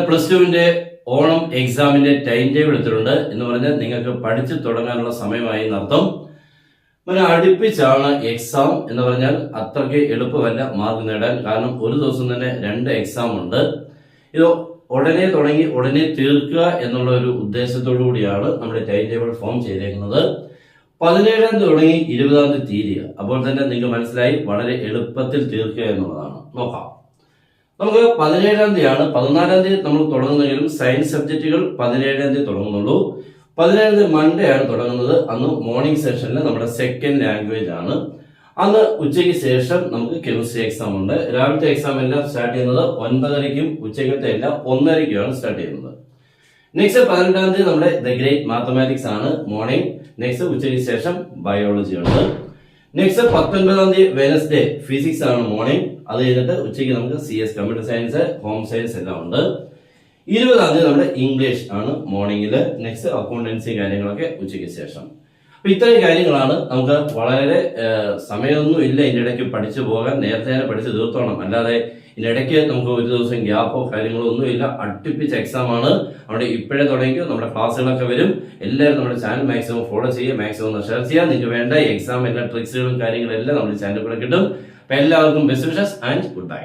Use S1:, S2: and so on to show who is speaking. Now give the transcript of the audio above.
S1: Plus ടുവിന്റെ ഓണം എക്സാമിന്റെ time table എടുത്തിട്ടുണ്ട് എന്ന് പറഞ്ഞാൽ നിങ്ങൾക്ക് പഠിച്ചു തുടങ്ങാനുള്ള സമയമായി എന്നർത്ഥം. പിന്നെ അടുപ്പിച്ചാണ് എക്സാം എന്ന് പറഞ്ഞാൽ അത്രയ്ക്ക് എളുപ്പമല്ല മാർക്ക് നേടാൻ. കാരണം ഒരു ദിവസം തന്നെ 2 എക്സാം ഉണ്ട്. ഇത് ഉടനെ തുടങ്ങി ഉടനെ തീർക്കുക എന്നുള്ള ഒരു ഉദ്ദേശത്തോടു കൂടിയാണ് നമ്മുടെ ടൈം ടേബിൾ ഫോം ചെയ്തേക്കുന്നത്. 17-ാം തീയതി തുടങ്ങി 20-ാം തീയതി തീരുക. അപ്പോൾ തന്നെ നിങ്ങൾക്ക് മനസ്സിലായി വളരെ എളുപ്പത്തിൽ തീർക്കുക എന്നുള്ളതാണ്. നോക്കാം, നമുക്ക് 17-ാം തീയതിയാണ്. 14-ാം തീയതി നമ്മൾ തുടങ്ങുന്നെങ്കിലും സയൻസ് സബ്ജക്റ്റുകൾ 17-ാം തീയതി തുടങ്ങുന്നുള്ളൂ. 17-ാം തീയതി മൺഡേ ആണ് തുടങ്ങുന്നത്. അന്ന് മോർണിംഗ് സെഷനിൽ നമ്മുടെ സെക്കൻഡ് ലാംഗ്വേജ് ആണ്. അന്ന് ഉച്ചയ്ക്ക് ശേഷം നമുക്ക് കെമിസ്ട്രി എക്സാം ഉണ്ട്. രാവിലത്തെ എക്സാം എല്ലാം സ്റ്റാർട്ട് ചെയ്യുന്നത് 9:30-ക്കും ഉച്ചയ്ക്കത്തെ എല്ലാം 1:30-ക്കുമാണ് സ്റ്റാർട്ട് ചെയ്യുന്നത്. നെക്സ്റ്റ് 18-ാം തീയതി നമ്മുടെ ദ ഗ്രേറ്റ് മാത്തമാറ്റിക്സ് ആണ് മോർണിംഗ്. നെക്സ്റ്റ് ഉച്ചയ്ക്ക് ശേഷം ബയോളജി ഉണ്ട്. നെക്സ്റ്റ് 19-ാം തീയതി വെനസ്ഡേ ഫിസിക്സ് ആണ് മോർണിംഗ്. അത് കഴിഞ്ഞിട്ട് ഉച്ചയ്ക്ക് നമുക്ക് CS computer science, home science എല്ലാം ഉണ്ട്. 20-ാം തീയതി നമ്മുടെ ഇംഗ്ലീഷ് ആണ് മോർണിംഗിൽ. നെക്സ്റ്റ് അക്കൗണ്ടൻസി കാര്യങ്ങളൊക്കെ ഉച്ചയ്ക്ക് ശേഷം. അപ്പൊ ഇത്രയും കാര്യങ്ങളാണ്. നമുക്ക് വളരെ സമയമൊന്നും ഇല്ല ഇതിന്റെ ഇടയ്ക്ക് പഠിച്ചു പോകാൻ. നേരത്തെ തന്നെ പഠിച്ച് തീർത്തോണം. അല്ലാതെ ഇതിനിടയ്ക്ക് നമുക്ക് ഒരു ദിവസം ഗ്യാപ്പോ കാര്യങ്ങളോ ഒന്നും ഇല്ല. അടുപ്പിച്ച എക്സാം ആണ്. അവിടെ ഇപ്പോഴേ തുടങ്ങിയോ നമ്മുടെ ക്ലാസ്സുകളൊക്കെ വരും. എല്ലാവരും നമ്മുടെ ചാനൽ മാക്സിമം ഫോളോ ചെയ്യുക, മാക്സിമം ഷെയർ ചെയ്യുക. നിങ്ങൾക്ക് വേണ്ട എക്സാം എല്ലാ ട്രിക്സുകളും കാര്യങ്ങളും എല്ലാം നമ്മുടെ ചാനലിൽ കൂടെ കിട്ടും. അപ്പൊ എല്ലാവർക്കും best wishes and good bye.